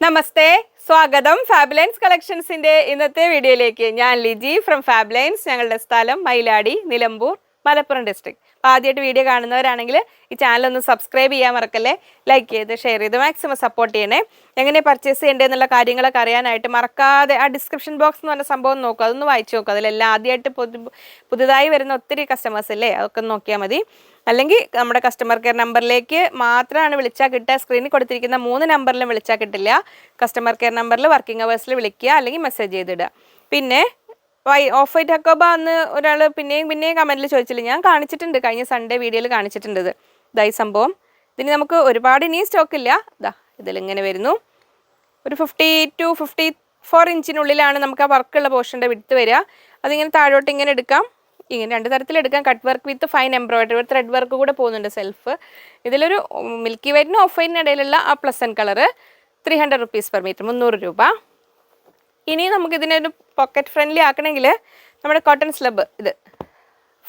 നമസ്തേ, സ്വാഗതം ഫാബ്ലൈൻസ് കളക്ഷൻസിന്റെ ഇന്നത്തെ വീഡിയോയിലേക്ക്. ഞാൻ ലിജി ഫ്രം ഫാബ്ലൈൻസ്. ഞങ്ങളുടെ സ്ഥലം മയിലാടി, നിലമ്പൂർ, മലപ്പുറം ഡിസ്ട്രിക്ട്. അപ്പോൾ ആദ്യമായിട്ട് വീഡിയോ കാണുന്നവരാണെങ്കിൽ ഈ ചാനൽ ഒന്ന് സബ്സ്ക്രൈബ് ചെയ്യാൻ മറക്കല്ലേ. ലൈക്ക് ചെയ്ത് ഷെയർ ചെയ്ത് മാക്സിമം സപ്പോർട്ട് ചെയ്യണേ. എങ്ങനെ പർച്ചേസ് ചെയ്യേണ്ടതെന്നുള്ള കാര്യങ്ങളൊക്കെ അറിയാനായിട്ട് മറക്കാതെ ആ ഡിസ്ക്രിപ്ഷൻ ബോക്സ് എന്ന് പറഞ്ഞ സംഭവം നോക്കുക, അതൊന്ന് വായിച്ചു നോക്കുക. അതിലെല്ലാം ആദ്യമായിട്ട് പുതുതായി വരുന്ന ഒത്തിരി കസ്റ്റമേഴ്സ് അല്ലേ, അതൊക്കെ നോക്കിയാൽ മതി. അല്ലെങ്കിൽ നമ്മുടെ കസ്റ്റമർ കെയർ നമ്പറിലേക്ക് മാത്രമാണ് വിളിച്ചാൽ കിട്ടുക. സ്ക്രീനിൽ കൊടുത്തിരിക്കുന്ന 3 നമ്പറിലും വിളിച്ചാൽ കിട്ടില്ല. കസ്റ്റമർ കെയർ നമ്പറിൽ വർക്കിംഗ് അവേഴ്സിൽ വിളിക്കുക, അല്ലെങ്കിൽ മെസ്സേജ് ചെയ്തിടുക. പിന്നെ ഓഫ് വൈറ്റ് ഹക്കോബ എന്ന് ഒരാൾ പിന്നെയും കമൻറ്റിൽ ചോദിച്ചില്ല, ഞാൻ കാണിച്ചിട്ടുണ്ട്, കഴിഞ്ഞ സൺഡേ വീഡിയോയിൽ കാണിച്ചിട്ടുണ്ട്. ഇതായി സംഭവം. ഇതിന് നമുക്ക് ഒരുപാട് ഇനിയും സ്റ്റോക്കില്ല. ഇതാ ഇതിലിങ്ങനെ വരുന്നു. ഒരു 50 to 54 ഇഞ്ചിനുള്ളിലാണ് നമുക്ക് ആ വർക്കുള്ള പോർഷൻ്റെ വിടുത്ത് വരിക. അതിങ്ങനെ താഴോട്ട് ഇങ്ങനെ എടുക്കാം. ഇങ്ങനെ 2 തരത്തിലെടുക്കാം. Cut work with fine embroidery, ഒരു ത്രെഡ് വർക്ക് കൂടെ പോകുന്നുണ്ട് സെൽഫ്. ഇതിലൊരു മിൽക്കി വൈറ്റിനും ഓഫ് വൈറ്റിനും ഇടയിലുള്ള ആ pleasant colour 300 rupees per meter, 300 രൂപ. ഇനി നമുക്കിതിനൊരു പോക്കറ്റ് ഫ്രണ്ട്ലി ആക്കണമെങ്കിൽ നമ്മുടെ കോട്ടൺ സ്ലബ്, ഇത്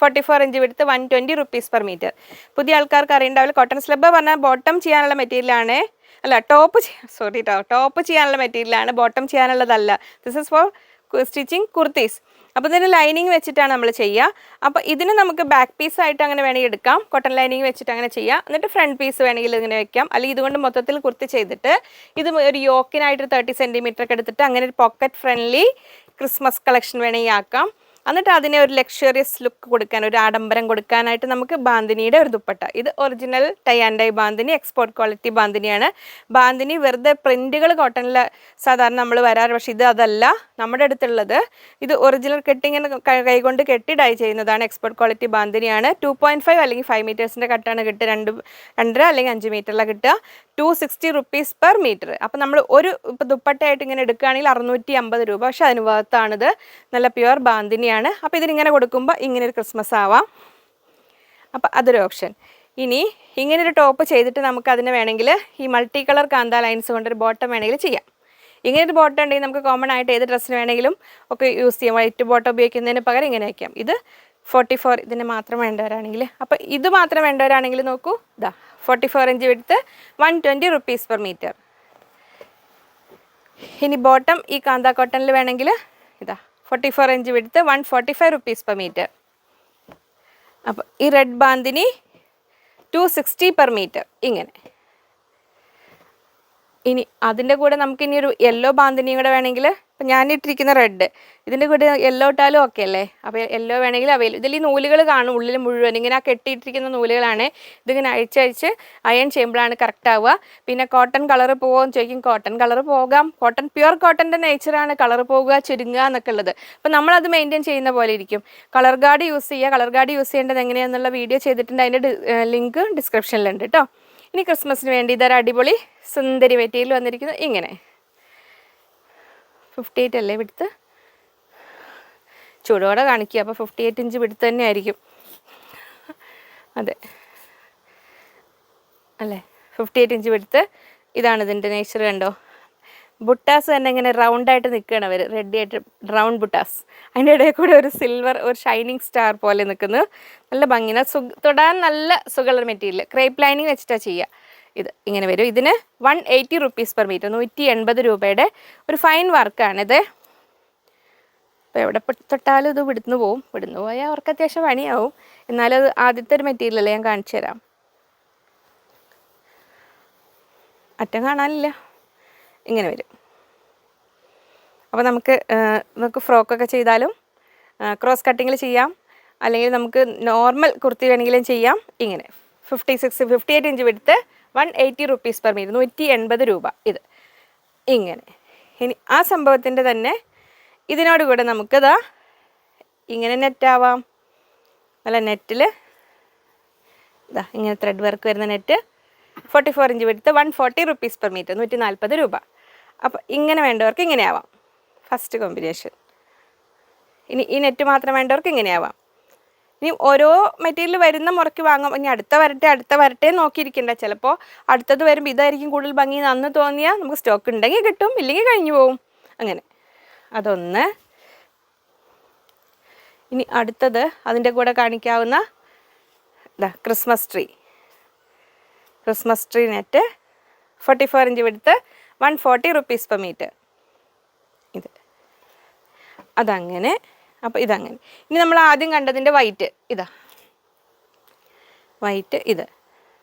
44 ഇഞ്ച് വിടുത്ത് 120 rupees per meter. പുതിയ ആൾക്കാർക്ക് അറിയണ്ടാവില്ല, കോട്ടൺ സ്ലബ് പറഞ്ഞാൽ ബോട്ടം ചെയ്യാനുള്ള മെറ്റീരിയലാണ്. അല്ല, ടോപ്പ് ചെയ്യാനുള്ള മെറ്റീരിയലാണ്, ബോട്ടം ചെയ്യാനുള്ളതല്ല. This is for stitching kurtis. അപ്പോൾ ഇതിന് ലൈനിങ് വെച്ചിട്ടാണ് നമ്മൾ ചെയ്യുക. അപ്പോൾ ഇതിന് നമുക്ക് ബാക്ക് പീസായിട്ട് അങ്ങനെ വേണമെങ്കിൽ എടുക്കാം, കോട്ടൺ ലൈനിങ് വെച്ചിട്ട് അങ്ങനെ ചെയ്യാം. എന്നിട്ട് ഫ്രണ്ട് പീസ് വേണമെങ്കിൽ ഇങ്ങനെ വെക്കാം. അല്ലെങ്കിൽ ഇതുകൊണ്ട് മൊത്തത്തിൽ കുർത്തി ചെയ്തിട്ട് ഇത് ഒരു യോക്കിനായിട്ട് 30 centimeter ഒക്കെ എടുത്തിട്ട് അങ്ങനെ ഒരു പോക്കറ്റ് ഫ്രണ്ട്ലി ക്രിസ്മസ് കളക്ഷൻ വേണമെങ്കിൽ ആക്കാം. എന്നിട്ട് അതിനെ ഒരു ലക്ഷറിയസ് ലുക്ക് കൊടുക്കാൻ, ഒരു ആഡംബരം കൊടുക്കാനായിട്ട് നമുക്ക് ബാന്ധിനിയുടെ ഒരു ദുപ്പട്ട. ഇത് original tie and dye bandhini, export quality ബാന്ധിനിയാണ്. ബാന്ധിനി വെറുതെ പ്രിൻറ്റുകൾ കോട്ടണിൽ സാധാരണ നമ്മൾ വരാറ്, പക്ഷേ ഇത് അതല്ല നമ്മുടെ അടുത്തുള്ളത്. ഇത് ഒറിജിനൽ കെട്ടിങ്ങനെ കൈകൊണ്ട് കെട്ടി ഡൈ ചെയ്യുന്നതാണ്. Export quality ബാന്ധിനിയാണ്. 2.5 അല്ലെങ്കിൽ 5 മീറ്റേഴ്സിൻ്റെ കട്ടാണ് കിട്ടുക. 2.5 അല്ലെങ്കിൽ 5 മീറ്ററിലാണ് കിട്ടുക. 260 rupees per meter. അപ്പോൾ നമ്മൾ ഒരു ഇപ്പോൾ ദുപ്പട്ടയായിട്ട് ഇങ്ങനെ എടുക്കുകയാണെങ്കിൽ 650 രൂപ. പക്ഷേ അതിന് വർത്താണിത്. നല്ല പ്യുവർ ബാന്ധിനിയാണ്. അപ്പോൾ ഇതിനിങ്ങനെ കൊടുക്കുമ്പോൾ ഇങ്ങനെ ഒരു ക്രിസ്മസ് ആവാം. അപ്പോൾ അതൊരു ഓപ്ഷൻ. ഇനി ഇങ്ങനൊരു ടോപ്പ് ചെയ്തിട്ട് നമുക്ക് അതിന് വേണമെങ്കിൽ ഈ മൾട്ടി കളർ കാന്ത ലൈൻസ് കൊണ്ടൊരു ബോട്ടം വേണമെങ്കിൽ ചെയ്യാം. ഇങ്ങനൊരു ബോട്ടം ഉണ്ടെങ്കിൽ നമുക്ക് കോമൺ ആയിട്ട് ഏത് ഡ്രസ്സിന് വേണമെങ്കിലും ഒക്കെ യൂസ് ചെയ്യാം. വൈറ്റ് ബോട്ടം ഉപയോഗിക്കുന്നതിന് പകരം ഇങ്ങനെ വയ്ക്കാം. ഇത് 44 ഇതിന് മാത്രം വേണ്ടവരാണെങ്കിൽ, അപ്പോൾ ഇത് മാത്രം വേണ്ടവരാണെങ്കിൽ നോക്കൂ, ഇതാ 44 ഇഞ്ച് വിടുത്ത് 120 rupees per meter. ഇനി ബോട്ടം ഈ കാന്ത കോട്ടണിൽ വേണമെങ്കിൽ ഇതാ 44 ഇഞ്ച് വിടുത്ത് 145 rupees per meter. അപ്പോൾ ഈ റെഡ് ബാന്ധിനി 260 per meter ഇങ്ങനെ. ഇനി അതിൻ്റെ കൂടെ നമുക്കിനി ഒരു യെല്ലോ ബാന്ധിനിയും കൂടെ വേണമെങ്കിൽ, ഇപ്പം ഞാനിട്ടിരിക്കുന്ന റെഡ്, ഇതിൻ്റെ കൂടെ യെല്ലോ ഇട്ടാലും ഓക്കെ അല്ലേ. അപ്പോൾ യെല്ലോ വേണമെങ്കിൽ അവൈലബിൾ. ഇതിൽ ഈ നൂലുകൾ കാണും ഉള്ളിൽ മുഴുവൻ, ഇങ്ങനെ ആ കെട്ടിയിട്ടിരിക്കുന്ന നൂലുകളാണ്. ഇതിങ്ങനെ അഴിച്ചഴിച്ച് അയൺ ചെയ്യുമ്പോഴാണ് കറക്റ്റ് ആവുക. പിന്നെ കോട്ടൺ കളർ പോകുമെന്ന് ചോദിക്കും, കോട്ടൺ കളർ പോകാം. കോട്ടൺ പ്യുവർ കോട്ടൻ്റെ നേച്ചറാണ് കളർ പോകുക, ചുരുങ്ങുക എന്നൊക്കെ ഉള്ളത്. അപ്പോൾ നമ്മളത് മെയിൻറ്റെയിൻ ചെയ്യുന്ന പോലെ ഇരിക്കും. കളർ ഗാർഡ് യൂസ് ചെയ്യുക. കളർ ഗാർഡ് യൂസ് ചെയ്യേണ്ടത് എങ്ങനെയാണെന്നുള്ള വീഡിയോ ചെയ്തിട്ടുണ്ട്, അതിൻ്റെ ലിങ്ക് ഡിസ്ക്രിപ്ഷനിലുണ്ട് കേട്ടോ. ഇനി ക്രിസ്മസിന് വേണ്ടി ഇതൊരു അടിപൊളി സുന്ദരി മെറ്റീരിയൽ വന്നിരിക്കുന്നത് ഇങ്ങനെ 58 അല്ലേ വിടുത്ത്, ചൂടോടെ കാണിക്കുക. അപ്പോൾ 58 ഇഞ്ച് വിടുത്ത് തന്നെ ആയിരിക്കും. അതെ അല്ലേ, 58 ഇഞ്ച് വിടുത്ത്. ഇതാണ് ഇതിൻ്റെ നേച്ചർ. കണ്ടോ, ബുട്ടാസ് തന്നെ ഇങ്ങനെ റൗണ്ടായിട്ട് നിൽക്കുകയാണ് അവർ, റെഡി ആയിട്ട് റൗണ്ട് ബുട്ടാസ്. അതിൻ്റെ ഇടയിൽ കൂടെ ഒരു സിൽവർ, ഒരു ഷൈനിങ് സ്റ്റാർ പോലെ നിൽക്കുന്നു. നല്ല ഭംഗിയാണ്, തൊടാൻ നല്ല സുഖമുള്ള മെറ്റീരിയൽ. ക്രേപ്പ് ലൈനിങ് വെച്ചിട്ടാണ് ചെയ്യുക. ഇത് ഇങ്ങനെ വരും. ഇതിന് 180 rupees per meter, 180 രൂപയുടെ ഒരു ഫൈൻ വർക്കാണിത്. അപ്പോൾ എവിടെ തൊട്ടാലും ഇത് വിടുന്നു പോയാൽ അവർക്ക് അത്യാവശ്യം പണിയാവും. എന്നാലും അത് ആദ്യത്തെ ഒരു മെറ്റീരിയൽ അല്ലേ, ഞാൻ കാണിച്ചു തരാം. അറ്റം കാണാനില്ല, ഇങ്ങനെ വരും. അപ്പോൾ നമുക്ക് ഫ്രോക്കൊക്കെ ചെയ്താലും ക്രോസ് കട്ടിങ്ങിൽ ചെയ്യാം, അല്ലെങ്കിൽ നമുക്ക് നോർമൽ കുർത്തി വേണമെങ്കിലും ചെയ്യാം. ഇങ്ങനെ 58 ഇഞ്ച് വിടുത്ത് 180 rupees per meter, 180 രൂപ ഇത് ഇങ്ങനെ. ഇനി ആ സംഭവത്തിൻ്റെ തന്നെ ഇതിനോട് കൂടെ നമുക്കിതാ ഇങ്ങനെ നെറ്റാവാം. നല്ല നെറ്റിൽ ഇതാ ഇങ്ങനെ ത്രെഡ് വർക്ക് വരുന്ന net 44 inch width 140 rupees per meter, 140 രൂപ. അപ്പോൾ ഇങ്ങനെ വേണ്ടവർക്ക് ഇങ്ങനെ ആവാം, ഫസ്റ്റ് കോമ്പിനേഷൻ. ഇനി ഈ നെറ്റ് മാത്രം വേണ്ടവർക്ക് ഇങ്ങനെ ആവാം. ഇനി ഓരോ മെറ്റീരിയൽ വരുന്ന മുറയ്ക്ക് വാങ്ങാം. ഇനി അടുത്ത വരട്ടെ നോക്കിയിരിക്കണ്ട. ചിലപ്പോൾ അടുത്തത് വരുമ്പോൾ ഇതായിരിക്കും കൂടുതൽ ഭംഗി അന്ന് തോന്നിയാൽ നമുക്ക് സ്റ്റോക്ക് ഉണ്ടെങ്കിൽ കിട്ടും, ഇല്ലെങ്കിൽ കഴിഞ്ഞു പോവും. അങ്ങനെ അതൊന്ന്. ഇനി അടുത്തത് അതിൻ്റെ കൂടെ കാണിക്കാവുന്ന Christmas tree net 44 inch width 140 rupees per meter. ഇത് അതങ്ങനെ. അപ്പോൾ ഇതങ്ങനെ. ഇനി നമ്മൾ ആദ്യം കണ്ടതിൻ്റെ വൈറ്റ് ഇതാ, വൈറ്റ് ഇത്.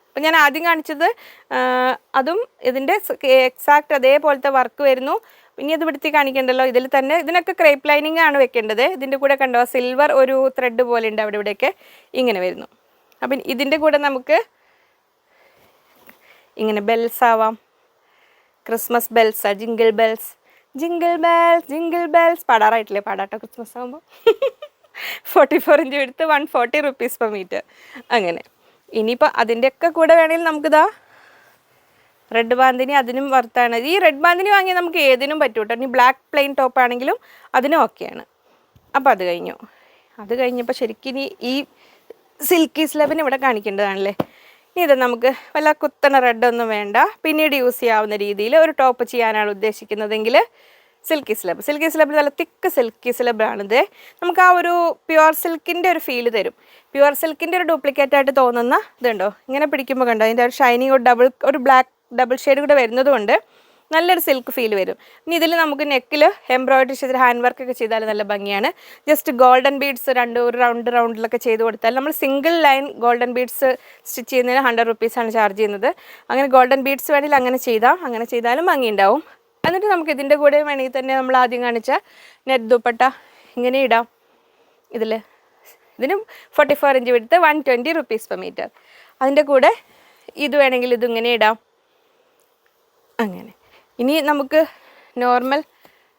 അപ്പം ഞാൻ ആദ്യം കാണിച്ചത് അതും ഇതിൻ്റെ എക്സാക്റ്റ് അതേപോലത്തെ വർക്ക് വരുന്നു. ഇനി അത് പിടുത്തി കാണിക്കണ്ടല്ലോ, ഇതിൽ തന്നെ. ഇതിനൊക്കെ ക്രേപ്പ് ലൈനിങ് ആണ് വെക്കേണ്ടത്. ഇതിൻ്റെ കൂടെ കണ്ടോ സിൽവർ ഒരു ത്രെഡ് പോലെ ഉണ്ട് അവിടെ ഇവിടെയൊക്കെ ഇങ്ങനെ വരുന്നു. അപ്പം ഇതിൻ്റെ കൂടെ നമുക്ക് ഇങ്ങനെ ബെൽസ് ആവാം, Christmas bells, jingle bells, jingle bells, jingle bells. പാടാറായിട്ടില്ലേ? പാടാട്ടോ ക്രിസ്മസ് ആകുമ്പോൾ. 44 ഇഞ്ച് എടുത്ത് 140 rupees per meter. അങ്ങനെ. ഇനിയിപ്പോൾ അതിൻ്റെയൊക്കെ കൂടെ വേണമെങ്കിൽ നമുക്കിതാ റെഡ് ബാന്തിനി, അതിനും വർത്താണ്. ഈ റെഡ് ബാന്തിനി വാങ്ങിയാൽ നമുക്ക് ഏതിനും പറ്റും കേട്ടോ. ഇനി ബ്ലാക്ക് പ്ലെയിൻ ടോപ്പ് ആണെങ്കിലും അതിനും ഓക്കെയാണ്. അപ്പോൾ അത് കഴിഞ്ഞു. അത് കഴിഞ്ഞപ്പോൾ ശരിക്കും ഈ സിൽക്കി സ്ലബിന് ഇവിടെ കാണിക്കേണ്ടതാണല്ലേ. ഇനി ഇത് നമുക്ക് വല്ല കുത്തണ റെഡൊന്നും വേണ്ട, പിന്നീട് യൂസ് ചെയ്യാവുന്ന രീതിയിൽ ഒരു ടോപ്പ് ചെയ്യാനാണ് ഉദ്ദേശിക്കുന്നതെങ്കിൽ സിൽക്കി സ്ലബ് നല്ല തിക്ക് സിൽക്കി സ്ലബാണിത്. നമുക്ക് ആ ഒരു പ്യുവർ സിൽക്കിൻ്റെ ഒരു ഫീല് തരും. പ്യുവർ സിൽക്കിൻ്റെ ഒരു ഡ്യൂപ്ലിക്കേറ്റ് ആയിട്ട് തോന്നുന്ന ഇതുണ്ടോ, ഇങ്ങനെ പിടിക്കുമ്പോൾ കണ്ടോ അതിൻ്റെ ഒരു ഷൈനിങ് ഒരു ബ്ലാക്ക് ഡബിൾ ഷെയ്ഡ് കൂടെ വരുന്നത് കൊണ്ട് നല്ലൊരു സിൽക്ക് ഫീൽ വരും. ഇനി ഇതിൽ നമുക്ക് നെക്കിൽ എംബ്രോയിഡറി ചെയ്ത് ഹാൻഡ് വർക്കൊക്കെ ചെയ്താൽ നല്ല ഭംഗിയാണ്. ജസ്റ്റ് ഗോൾഡൻ ബീഡ്സ് ഒരു റൗണ്ടിലൊക്കെ ചെയ്ത് കൊടുത്താൽ, നമ്മൾ single line golden beads stitch ചെയ്യുന്നതിന് 100 rupees ആണ് ചാർജ് ചെയ്യുന്നത്. അങ്ങനെ ഗോൾഡൻ ബീഡ്സ് വേണമെങ്കിൽ അങ്ങനെ ചെയ്താലും ഭംഗി ഉണ്ടാവും. എന്നിട്ട് നമുക്ക് ഇതിൻ്റെ കൂടെ വേണമെങ്കിൽ തന്നെ നമ്മൾ ആദ്യം കാണിച്ച നെറ്റ് ദുപ്പട്ട ഇങ്ങനെ ഇടാം. ഇതിന് 44 ഇഞ്ച് വിടുത്ത് 120 rupees per meter. അതിൻ്റെ കൂടെ ഇത് വേണമെങ്കിൽ ഇതിങ്ങനെ ഇടാം. അങ്ങനെ. ഇനി നമുക്ക് നോർമൽ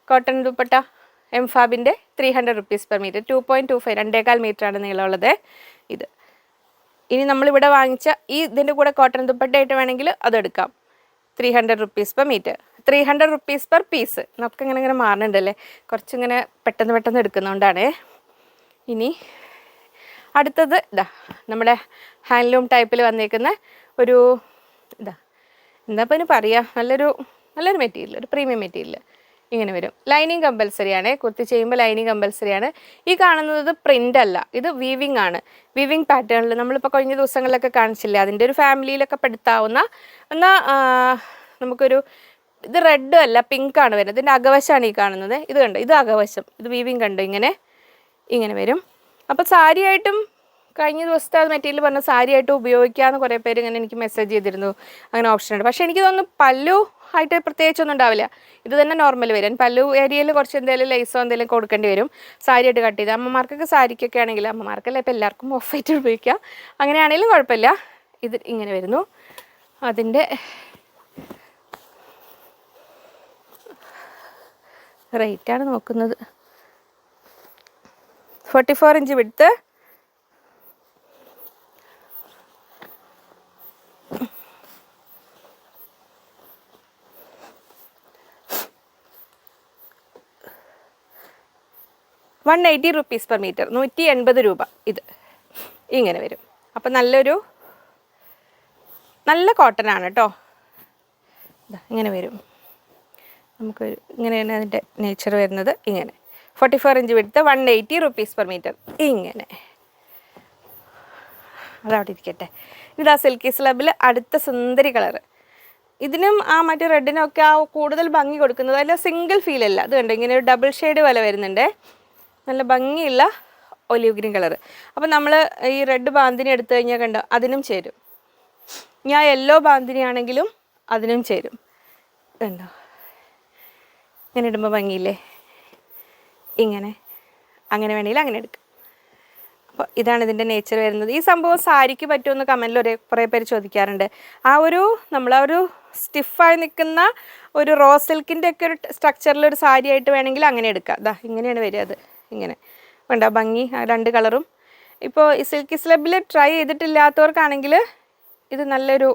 കോട്ടൺ ദുപ്പട്ട എംഫാബിൻ്റെ 300 rupees per meter, 2.25 2.25 മീറ്ററാണ് നീളമുള്ളത് ഇത്. ഇനി നമ്മളിവിടെ വാങ്ങിച്ച ഇതിൻ്റെ കൂടെ കോട്ടൺ ദുപ്പട്ടയായിട്ട് വേണമെങ്കിൽ അതെടുക്കാം. 300 rupees per meter, 300 rupees per piece. നമുക്ക് ഇങ്ങനെ മാറുന്നുണ്ടല്ലേ, കുറച്ചിങ്ങനെ പെട്ടെന്ന് എടുക്കുന്നതുകൊണ്ടാണേ. ഇനി അടുത്തത് ഇതാ നമ്മുടെ ഹാൻഡ്ലൂം ടൈപ്പിൽ വന്നേക്കുന്ന ഒരു എന്താ ഇതിന് പറയുക, നല്ലൊരു മെറ്റീരിയൽ, ഒരു പ്രീമിയം മെറ്റീരിയൽ ഇങ്ങനെ വരും. ലൈനിങ് കമ്പൽസറി ആണ്, കുർത്തി ചെയ്യുമ്പോൾ ലൈനിങ് കമ്പൽസറി ആണ്. ഈ കാണുന്നത് പ്രിൻ്റ് അല്ല, ഇത് വീവിങ് ആണ്. വീവിങ് പാറ്റേണിൽ നമ്മളിപ്പോൾ കഴിഞ്ഞ ദിവസങ്ങളിലൊക്കെ കാണിച്ചില്ലേ, അതിൻ്റെ ഒരു ഫാമിലിയിലൊക്കെ പെടുത്താവുന്ന എന്നാൽ നമുക്കൊരു ഇത് റെഡും അല്ല പിങ്ക് ആണ് വരുന്നത്. ഇതിൻ്റെ അകവശമാണ് ഈ കാണുന്നത്. ഇത് കണ്ടോ, ഇത് അകവശം, ഇത് വീവിങ് കണ്ടോ ഇങ്ങനെ വരും. അപ്പോൾ സാരിയായിട്ടും കഴിഞ്ഞ ദിവസത്തെ മെറ്റീരിയൽ പറഞ്ഞ സാരിയായിട്ട് ഉപയോഗിക്കാമെന്ന് കുറേ പേര് ഇങ്ങനെ എനിക്ക് മെസ്സേജ് ചെയ്തിരുന്നു. അങ്ങനെ ഓപ്ഷൻ ഉണ്ട്. പക്ഷേ എനിക്ക് തോന്നുന്നു പല്ലു ആയിട്ട് പ്രത്യേകിച്ചൊന്നും ഉണ്ടാവില്ല, ഇത് തന്നെ നോർമൽ വരും. പല്ലു ഏരിയയിൽ കുറച്ച് എന്തെങ്കിലും ലേസോ എന്തെങ്കിലും കൊടുക്കേണ്ടി വരും സാരിയായിട്ട് കട്ട് ചെയ്ത്. അമ്മമാർക്കൊക്കെ സാരിക്കൊക്കെ ആണെങ്കിൽ, അമ്മമാർക്കല്ല ഇപ്പോൾ എല്ലാവർക്കും ഓഫ് വൈറ്റ് ഉപയോഗിക്കാം, അങ്ങനെയാണെങ്കിലും കുഴപ്പമില്ല. ഇത് ഇങ്ങനെ വരുന്നു. അതിൻ്റെ റേറ്റാണ് നോക്കുന്നത്. 44 inch width, 180 rupees per meter, 180 രൂപ. ഇത് ഇങ്ങനെ വരും. അപ്പം നല്ല കോട്ടൺ ആണ് കേട്ടോ. ഇങ്ങനെ വരും. നമുക്ക് ഇങ്ങനെയാണ് അതിൻ്റെ നേച്ചർ വരുന്നത്. ഇങ്ങനെ 44 ഇഞ്ച് വിടുത്ത് 180 rupees per meter. ഇങ്ങനെ അതവിടെ ഇരിക്കട്ടെ. ഇതാ സിൽക്കി സ്ലബിൽ അടുത്ത സുന്ദരി കളറ്. ഇതിനും ആ മറ്റേ റെഡിനൊക്കെ ആ കൂടുതൽ ഭംഗി കൊടുക്കുന്നത് അതിൽ സിംഗിൾ ഫീലല്ല. അത് കണ്ടോ, ഇങ്ങനെ ഒരു ഡബിൾ ഷെയ്ഡ് പോലെ വരുന്നുണ്ട്. നല്ല ഭംഗിയുള്ള ഒലിവ് ഗ്രീൻ കളറ്. അപ്പം നമ്മൾ ഈ റെഡ് ബാന്തിനി എടുത്തു കഴിഞ്ഞാൽ കണ്ടോ, അതിനും ചേരും. ഞാൻ യെല്ലോ ബാന്തിനി ആണെങ്കിലും അതിനും ചേരും. കണ്ടോ, ഇങ്ങനെ ഇടുമ്പോൾ ഭംഗിയില്ലേ. അങ്ങനെ വേണമെങ്കിൽ അങ്ങനെ എടുക്കാം. അപ്പോൾ ഇതാണ് ഇതിൻ്റെ നേച്ചർ വരുന്നത്. ഈ സംഭവം സാരിക്ക് പറ്റുമെന്ന് കമൻറ്റിൽ കുറേ പേര് ചോദിക്കാറുണ്ട്. നമ്മളൊരു സ്റ്റിഫായി നിൽക്കുന്ന ഒരു റോ സിൽക്കിൻ്റെ ഒക്കെ ഒരു സ്ട്രക്ചറിലൊരു സാരി ആയിട്ട് വേണമെങ്കിൽ അങ്ങനെ എടുക്കാം. ഇങ്ങനെയാണ് വരിക. അത് ഇങ്ങനെ വേണ്ട ഭംഗി, രണ്ട് കളറും. ഇപ്പോൾ ഈ സിൽക്കി സ്ലബിൽ ട്രൈ ചെയ്തിട്ടില്ലാത്തവർക്കാണെങ്കിൽ ഇത് നല്ലൊരു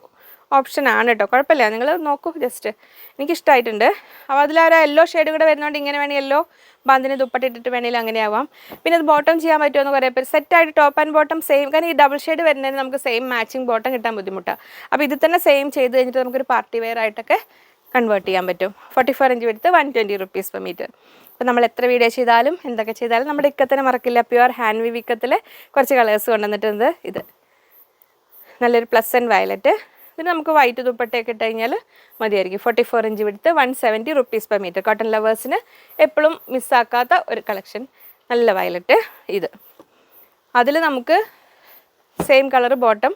ഓപ്ഷനാണ് കേട്ടോ. കുഴപ്പമില്ല, നിങ്ങൾ നോക്കൂ. ജസ്റ്റ് എനിക്കിഷ്ടമായിട്ടുണ്ട്. അപ്പോൾ അതിലൊരു യെല്ലോ ഷെയ്ഡ് കൂടെ വരുന്നതുകൊണ്ട് ഇങ്ങനെ വേണമെങ്കിൽ യെല്ലോ ബാന്തിന് ദുപ്പട്ടിട്ടിട്ട് വേണമെങ്കിൽ അങ്ങനെ ആവാം. പിന്നെ അത് ബോട്ടം ചെയ്യാൻ പറ്റുമെന്ന് കുറേ പേര് സെറ്റായിട്ട് ടോപ്പ് ആൻഡ് ബോട്ടം സെയിം. കാരണം ഈ ഡബിൾ ഷെയ്ഡ് വരുന്നതിന് നമുക്ക് സെയിം മാച്ചിങ് ബോട്ടം കിട്ടാൻ ബുദ്ധിമുട്ടാണ്. അപ്പോൾ ഇത് തന്നെ സെയിം ചെയ്ത് കഴിഞ്ഞിട്ട് നമുക്കൊരു പാർട്ടി വെയർ ആയിട്ടൊക്കെ കൺവേർട്ട് ചെയ്യാൻ പറ്റും. 44 ഇഞ്ച് വിടുത്ത് 120 rupees per meter. അപ്പോൾ നമ്മൾ എത്ര വീഡിയോ ചെയ്താലും എന്തൊക്കെ ചെയ്താലും നമ്മുടെ ഇക്കത്തിനെ മറക്കില്ല. പ്യുവർ ഹാൻഡ് വീവ് ഇക്കത്തിൽ കുറച്ച് കളേഴ്സ് കൊണ്ടുവന്നിട്ടുണ്ട്. ഇത് നല്ലൊരു പ്ലസ് ആൻഡ് വയലറ്റ്, ഇതിന് നമുക്ക് വൈറ്റ് ദുപ്പട്ടയൊക്കെ ഇട്ട് കഴിഞ്ഞാൽ മതിയായിരിക്കും. 44 ഇഞ്ച് വിടുത്ത് 170 rupees per meter. കോട്ടൺ ലവേഴ്സിന് എപ്പോഴും മിസ്സാക്കാത്ത ഒരു കളക്ഷൻ. നല്ല വയലറ്റ് ഇത്. അതിൽ നമുക്ക് സെയിം കളർ ബോട്ടം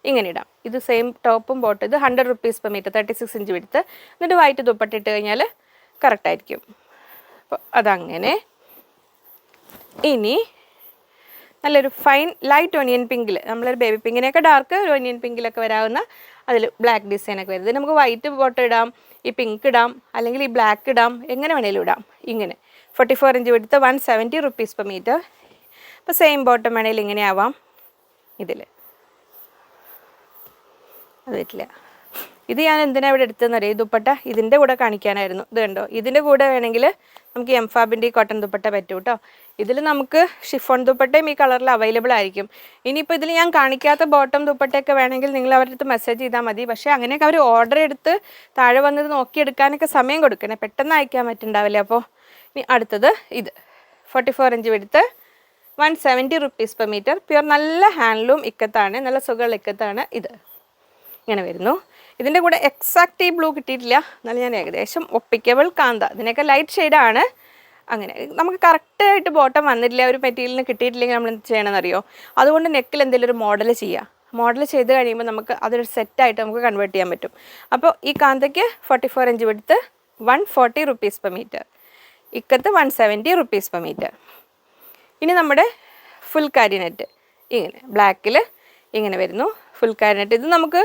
ഇങ്ങനെ ഇടാം. ഇത് സെയിം ടോപ്പും ബോട്ടം. ഇത് 100 rupees per meter 36 ഇഞ്ച് വിടുത്ത്. എന്നിട്ട് വൈറ്റ് ദുപ്പട്ട ഇട്ട് കഴിഞ്ഞാൽ കറക്റ്റായിരിക്കും. അപ്പോൾ അതങ്ങനെ. ഇനി നല്ലൊരു ഫൈൻ ലൈറ്റ് ഒനിയൻ പിങ്കിൽ, നമ്മളൊരു ബേബി പിങ്കിനെയൊക്കെ ഡാർക്ക് ഒരു ഒനിയൻ പിങ്കിലൊക്കെ വരാവുന്ന അതിൽ ബ്ലാക്ക് ഡിസൈനൊക്കെ വരുന്നത്. നമുക്ക് വൈറ്റ് ബോട്ടം ഇടാം, ഈ പിങ്ക് ഇടാം, അല്ലെങ്കിൽ ഈ ബ്ലാക്ക് ഇടാം, എങ്ങനെ വേണേലും ഇടാം. ഇങ്ങനെ 44 ഇഞ്ച് വിടുത്ത് 170 rupees per meter. അപ്പോൾ സെയിം ബോട്ടം വേണേലും ഇങ്ങനെ ആവാം. ഇതിൽ അത് പറ്റില്ല. ഇത് ഞാൻ എന്തിനാണ് ഇവിടെ എടുത്തതെന്ന് അറിയാം. ഈ ദുപ്പട്ട ഇതിൻ്റെ കൂടെ കാണിക്കാനായിരുന്നു. ഇത് കണ്ടോ, ഇതിൻ്റെ കൂടെ വേണമെങ്കിൽ നമുക്ക് എംഫാബിൻ്റെ ഈ കോട്ടൺ ദുപ്പട്ട പറ്റും കേട്ടോ. ഇതിൽ നമുക്ക് ഷിഫോൺ ദുപ്പട്ടയും ഈ കളറിൽ അവൈലബിൾ ആയിരിക്കും. ഇനിയിപ്പോൾ ഇതിൽ ഞാൻ കാണിക്കാത്ത ബോട്ടം ദുപ്പട്ടയൊക്കെ വേണമെങ്കിൽ നിങ്ങൾ അവരുടെ അടുത്ത് മെസ്സേജ് ചെയ്താൽ മതി. പക്ഷേ അങ്ങനെയൊക്കെ അവർ ഓർഡർ എടുത്ത് താഴെ വന്നത് നോക്കിയെടുക്കാനൊക്കെ സമയം കൊടുക്കണേ, പെട്ടെന്ന് അയക്കാൻ പറ്റുന്നുണ്ടാവില്ല. അപ്പോൾ ഇനി അടുത്തത് ഇത് 44 ഇഞ്ച് വിടുത്ത് 170 rupees per meter. പ്യുർ നല്ല ഹാൻഡ്ലൂം ഇക്കത്താണ്, നല്ല സുഖമുള്ള ഇക്കത്താണ്. ഇത് ഇങ്ങനെ വരുന്നു. ഇതിൻ്റെ കൂടെ എക്സാക്റ്റ് ഈ ബ്ലൂ കിട്ടിയിട്ടില്ല, എന്നാലും ഞാൻ ഏകദേശം ഒപ്പിക്കബിൾ കാന്ത, ഇതിനൊക്കെ ലൈറ്റ് ഷെയ്ഡാണ്. അങ്ങനെ നമുക്ക് കറക്റ്റായിട്ട് ബോട്ടം വന്നിട്ടില്ല, ഒരു മെറ്റീരിയലിന് കിട്ടിയിട്ടില്ലെങ്കിൽ നമ്മൾ എന്ത് ചെയ്യണമെന്നറിയോ, അതുകൊണ്ട് നെക്കിൽ എന്തെങ്കിലും ഒരു മോഡൽ ചെയ്യുക. മോഡൽ ചെയ്ത് കഴിയുമ്പോൾ നമുക്ക് അതൊരു സെറ്റായിട്ട് നമുക്ക് കൺവേർട്ട് ചെയ്യാൻ പറ്റും. അപ്പോൾ ഈ കാന്തയ്ക്ക് 44 inch width 140 rupees per meter. Ikat 170 rupees per meter. ഇനി നമ്മുടെ ഫുൾ കാരി നെറ്റ് ഇങ്ങനെ ബ്ലാക്കിൽ ഇങ്ങനെ വരുന്നു. ഫുൾ കാരി നെറ്റ് ഇത് നമുക്ക്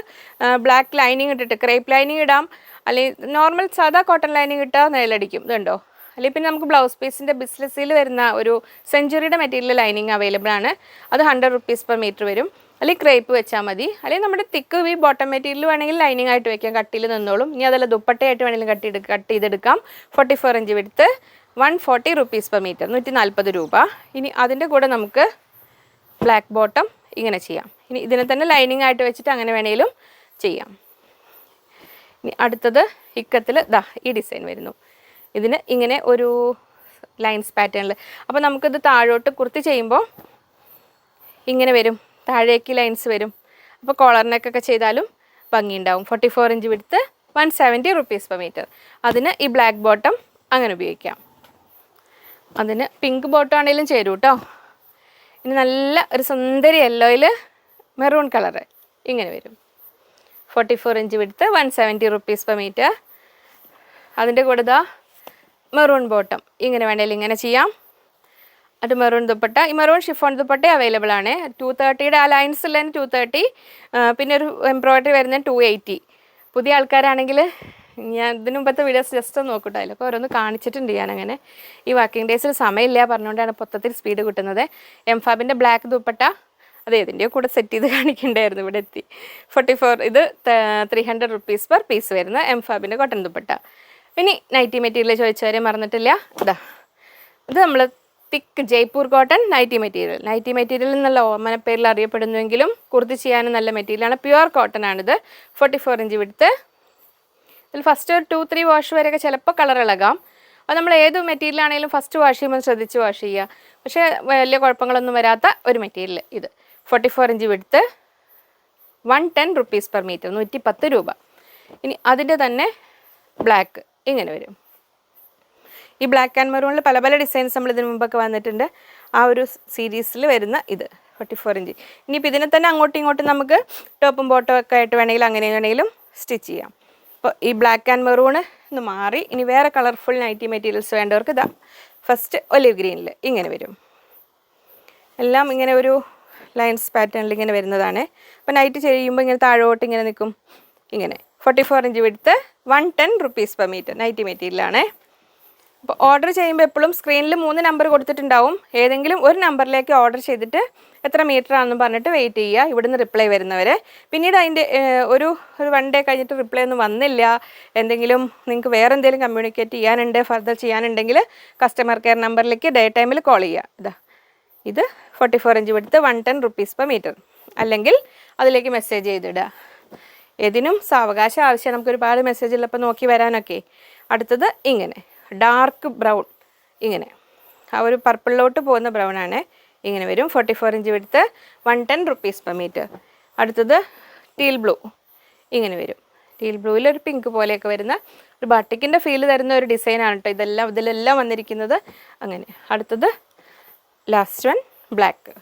ബ്ലാക്ക് ലൈനിങ് ഇട്ടിട്ട് ക്രേപ്പ് ലൈനിങ് ഇടാം, അല്ലെങ്കിൽ നോർമൽ സാധാ കോട്ടൺ ലൈനിങ് ഇട്ടാൽ നിഴലടിക്കും. ഇതുണ്ടോ, അല്ലെങ്കിൽ പിന്നെ നമുക്ക് ബ്ലൗസ് പീസിൻ്റെ ബിസ്ലസിൽ വരുന്ന ഒരു സെഞ്ചുറിയുടെ മെറ്റീരിയൽ ലൈനിങ് അവൈലബിൾ ആണ്. അത് 100 rupees per meter വരും. അല്ലെങ്കിൽ ക്രേപ്പ് വെച്ചാൽ മതി, അല്ലെങ്കിൽ നമ്മുടെ തിക്ക് ഈ ബോട്ടം മെറ്റീരിയൽ വേണമെങ്കിൽ ലൈനിങ് ആയിട്ട് വെക്കാം, കട്ടിയിൽ നിന്നോളും. ഇനി അതല്ല ദുപ്പട്ടയായിട്ട് വേണമെങ്കിലും കട്ട് ചെയ്തെടുക്കാം. 44 inch width 140 rupees per meter, 140 രൂപ. ഇനി അതിൻ്റെ കൂടെ നമുക്ക് ബ്ലാക്ക് ബോട്ടം ഇങ്ങനെ ചെയ്യാം. ഇനി ഇതിനെ തന്നെ ലൈനിങ് ആയിട്ട് വെച്ചിട്ട് അങ്ങനെ വേണമെങ്കിലും ചെയ്യാം. ഇനി അടുത്തത് ഇക്കത്തിൽ ദാ ഈ ഡിസൈൻ വരുന്നു. ഇതിന് ഇങ്ങനെ ഒരു ലൈൻസ് പാറ്റേണിൽ. അപ്പോൾ നമുക്കിത് താഴോട്ട് കുർത്തി ചെയ്യുമ്പോൾ ഇങ്ങനെ വരും, താഴേക്ക് ലൈൻസ് വരും. അപ്പോൾ കോളർ നെക്കൊക്കെ ചെയ്താലും ഭംഗിയുണ്ടാവും. 44 ഇഞ്ച് വിടുത്ത് 170 rupees per meter. അതിന് ഈ ബ്ലാക്ക് ബോട്ടം അങ്ങനെ ഉപയോഗിക്കാം. അതിന് പിങ്ക് ബോട്ടം ആണെങ്കിലും ചേരും കേട്ടോ. ഇനി നല്ല ഒരു സുന്ദരി യെല്ലോയിൽ മെറൂൺ കളറ് ഇങ്ങനെ വരും. 44 ഇഞ്ച് വിടുത്ത് 170 rupees per meter. അതിൻ്റെ കൂടെ ഇതാ മെറൂൺ ബോട്ടം ഇങ്ങനെ വേണമെങ്കിൽ ഇങ്ങനെ ചെയ്യാം. അത് മെറൂൺ ദുപ്പട്ട, ഈ മെറൂൺ ഷിഫോൺ ദുപ്പട്ട അവൈലബിൾ ആണ്. 230 ആ ലൈൻസ് ഉള്ളതിന് 230, പിന്നെ ഒരു എംബ്രോയ്ഡറി വരുന്നത് 280. പുതിയ ആൾക്കാരാണെങ്കിൽ ഞാൻ ഇതിന് മുമ്പത്തെ വീഡിയോസ് ജസ്റ്റ് ഒന്ന് നോക്കട്ടെ, അതിലൊക്കെ ഓരോന്ന് കാണിച്ചിട്ടുണ്ട് ഞാൻ. അങ്ങനെ ഈ വർക്കിംഗ് ഡേയ്സിൽ സമയമില്ല പറഞ്ഞുകൊണ്ടാണ് പൊത്തത്തിൽ സ്പീഡ് കിട്ടുന്നത്. എംഫാബിൻ്റെ ബ്ലാക്ക് ദുപ്പട്ട അത് ഏതിൻ്റെയോ കൂടെ സെറ്റ് ചെയ്ത് കാണിക്കേണ്ടായിരുന്നു, ഇവിടെ എത്തി. 44 ഇത് 300 rupees per piece വരുന്ന എംഫാബിൻ്റെ കോട്ടൺ ദുപ്പട്ട. ഇനി നൈറ്റി മെറ്റീരിയൽ ചോദിച്ചവരെ മറന്നിട്ടില്ല, ഇതാ ഇത് നമ്മൾ thick Jaipur cotton nighty material. Nighty material എന്നുള്ള ഓമന പേരിൽ അറിയപ്പെടുന്നുവെങ്കിലും കുർത്തി ചെയ്യാനും നല്ല മെറ്റീരിയലാണ്. പ്യുവർ കോട്ടൺ ആണിത്. 44 ഇഞ്ച് വിടുത്ത്. ഇതിൽ ഫസ്റ്റ് ഒരു 2-3 വാഷ് വരെയൊക്കെ ചിലപ്പോൾ കളർ ഇളകാം. അത് നമ്മൾ ഏത് മെറ്റീരിയൽ ആണെങ്കിലും ഫസ്റ്റ് വാഷ് ചെയ്യുമ്പോൾ ശ്രദ്ധിച്ച് വാഷ് ചെയ്യുക. പക്ഷേ വലിയ കുഴപ്പങ്ങളൊന്നും വരാത്ത ഒരു മെറ്റീരിയൽ ഇത്. 44 ഇഞ്ച് വിടുത്ത് 110 rupees per meter, 110 രൂപ. ഇനി അതിൻ്റെ തന്നെ ബ്ലാക്ക് ഇങ്ങനെ വരും. ഈ ബ്ലാക്ക് ആൻഡ് മെറൂണിൽ പല പല ഡിസൈൻസ് നമ്മൾ ഇതിന് മുമ്പൊക്കെ വന്നിട്ടുണ്ട്. ആ ഒരു സീരീസിൽ വരുന്ന ഇത് 44 ഇഞ്ച്. ഇനിയിപ്പോൾ ഇതിനെ തന്നെ അങ്ങോട്ടും ഇങ്ങോട്ടും നമുക്ക് ടോപ്പും ബോട്ടം ഒക്കെ ആയിട്ട് വേണമെങ്കിൽ അങ്ങനെ വേണമെങ്കിലും സ്റ്റിച്ച് ചെയ്യാം. അപ്പോൾ ഈ ബ്ലാക്ക് ആൻഡ് മെറൂണ് ഒന്ന് മാറി ഇനി വേറെ കളർഫുൾ നൈറ്റി മെറ്റീരിയൽസ് വേണ്ടവർക്ക് ഇതാ ഫസ്റ്റ് ഒലിവ് ഗ്രീനിൽ ഇങ്ങനെ വരും. എല്ലാം ഇങ്ങനെ ഒരു ലൈൻസ് പാറ്റേണിൽ ഇങ്ങനെ വരുന്നതാണ്. അപ്പോൾ നൈറ്റ് ചെയ്യുമ്പോൾ ഇങ്ങനെ താഴോട്ട് ഇങ്ങനെ നിൽക്കും ഇങ്ങനെ. 44 ഇഞ്ച് വിടുത്ത് 110 rupees per meter നൈറ്റി മെറ്റീരിയലാണ്. അപ്പോൾ ഓർഡർ ചെയ്യുമ്പോൾ എപ്പോഴും സ്ക്രീനിൽ 3 നമ്പർ കൊടുത്തിട്ടുണ്ടാവും. ഏതെങ്കിലും ഒരു നമ്പറിലേക്ക് ഓർഡർ ചെയ്തിട്ട് എത്ര മീറ്റർ ആണെന്ന് പറഞ്ഞിട്ട് വെയിറ്റ് ചെയ്യുക, ഇവിടുന്ന് റിപ്ലൈ വരുന്നവരെ. പിന്നീട് അതിൻ്റെ ഒരു 1 ഡേ കഴിഞ്ഞിട്ട് റിപ്ലൈ ഒന്നും വന്നില്ല, എന്തെങ്കിലും നിങ്ങൾക്ക് വേറെ എന്തെങ്കിലും കമ്മ്യൂണിക്കേറ്റ് ചെയ്യാനുണ്ട്, ഫർദർ ചെയ്യാനുണ്ടെങ്കിൽ കസ്റ്റമർ കെയർ നമ്പറിലേക്ക് ഡേ ടൈമിൽ കോൾ ചെയ്യുക. ഇതാ ഇത് 44 ഇഞ്ച് വിടുത്ത് 110 rupees per meter. അല്ലെങ്കിൽ അതിലേക്ക് മെസ്സേജ് ചെയ്തിടുക. ഏതിനും സാവകാശം ആവശ്യം, നമുക്ക് ഒരുപാട് മെസ്സേജ് ഉള്ളപ്പോൾ നോക്കി വരാനൊക്കെ. അടുത്തത് ഇങ്ങനെ ഡാർക്ക് ബ്രൗൺ ഇങ്ങനെ ആ ഒരു പർപ്പിളിലോട്ട് പോകുന്ന ബ്രൗൺ ആണ് ഇങ്ങനെ വരും. 44 ഇഞ്ച് വിടുത്ത് 110 rupees per meter. അടുത്തത് ടീൽ ബ്ലൂ ഇങ്ങനെ വരും. ടീൽ ബ്ലൂവിൽ ഒരു പിങ്ക് പോലെയൊക്കെ വരുന്ന ഒരു ബട്ടിക്കിൻ്റെ ഫീൽ തരുന്ന ഒരു ഡിസൈനാണ് കേട്ടോ ഇതിലെല്ലാം വന്നിരിക്കുന്നത്. അങ്ങനെ അടുത്തത് ലാസ്റ്റ് വൺ ബ്ലാക്ക്.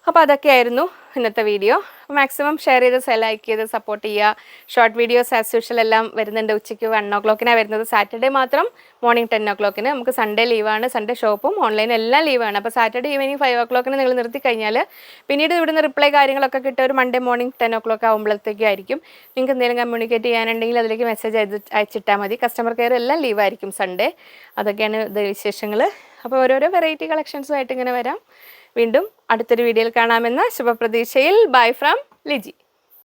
അപ്പോൾ അതൊക്കെയായിരുന്നു ഇന്നത്തെ വീഡിയോ. മാക്സിമം ഷെയർ ചെയ്ത് ലൈക്ക് ചെയ്ത് സപ്പോർട്ട് ചെയ്യുക. ഷോർട്ട് വീഡിയോസ് ആസ് യൂഷ്വൽ എല്ലാം വരുന്നുണ്ട്. ഉച്ചയ്ക്ക് 1 o'clock വരുന്നത്. സാറ്റർഡേ മാത്രം മോർണിംഗ് 10 o'clock. നമുക്ക് സൺഡേ ലീവാണ്. സൺഡേ ഷോപ്പും ഓൺലൈനും എല്ലാം ലീവാണ്. അപ്പോൾ സാറ്റർഡേ ഈവനിങ് 5 o'clock നിങ്ങൾ നിർത്തി കഴിഞ്ഞാൽ പിന്നീട് ഇവിടുന്ന് റിപ്ലൈ കാര്യങ്ങളൊക്കെ കിട്ടുക ഒരു മൺഡേ മോർണിംഗ് 10 o'clock ആകുമ്പോഴത്തേക്കും ആയിരിക്കും. നിങ്ങൾക്ക് എന്തെങ്കിലും കമ്മ്യൂണിക്കേറ്റ് ചെയ്യാനുണ്ടെങ്കിൽ അതിലേക്ക് മെസ്സേജ് അയച്ചിട്ടാൽ മതി. കസ്റ്റമർ കെയർ എല്ലാം ലീവായിരിക്കും സൺഡേ. അതൊക്കെയാണ് ഇത് വിശേഷങ്ങൾ. അപ്പോൾ ഓരോരോ വെറൈറ്റി കളക്ഷൻസുമായിട്ട് ഇങ്ങനെ വരാം. വീണ്ടും അടുത്തൊരു വീഡിയോയിൽ കാണാമെന്ന ശുഭപ്രതീക്ഷയിൽ. Bye from Liji.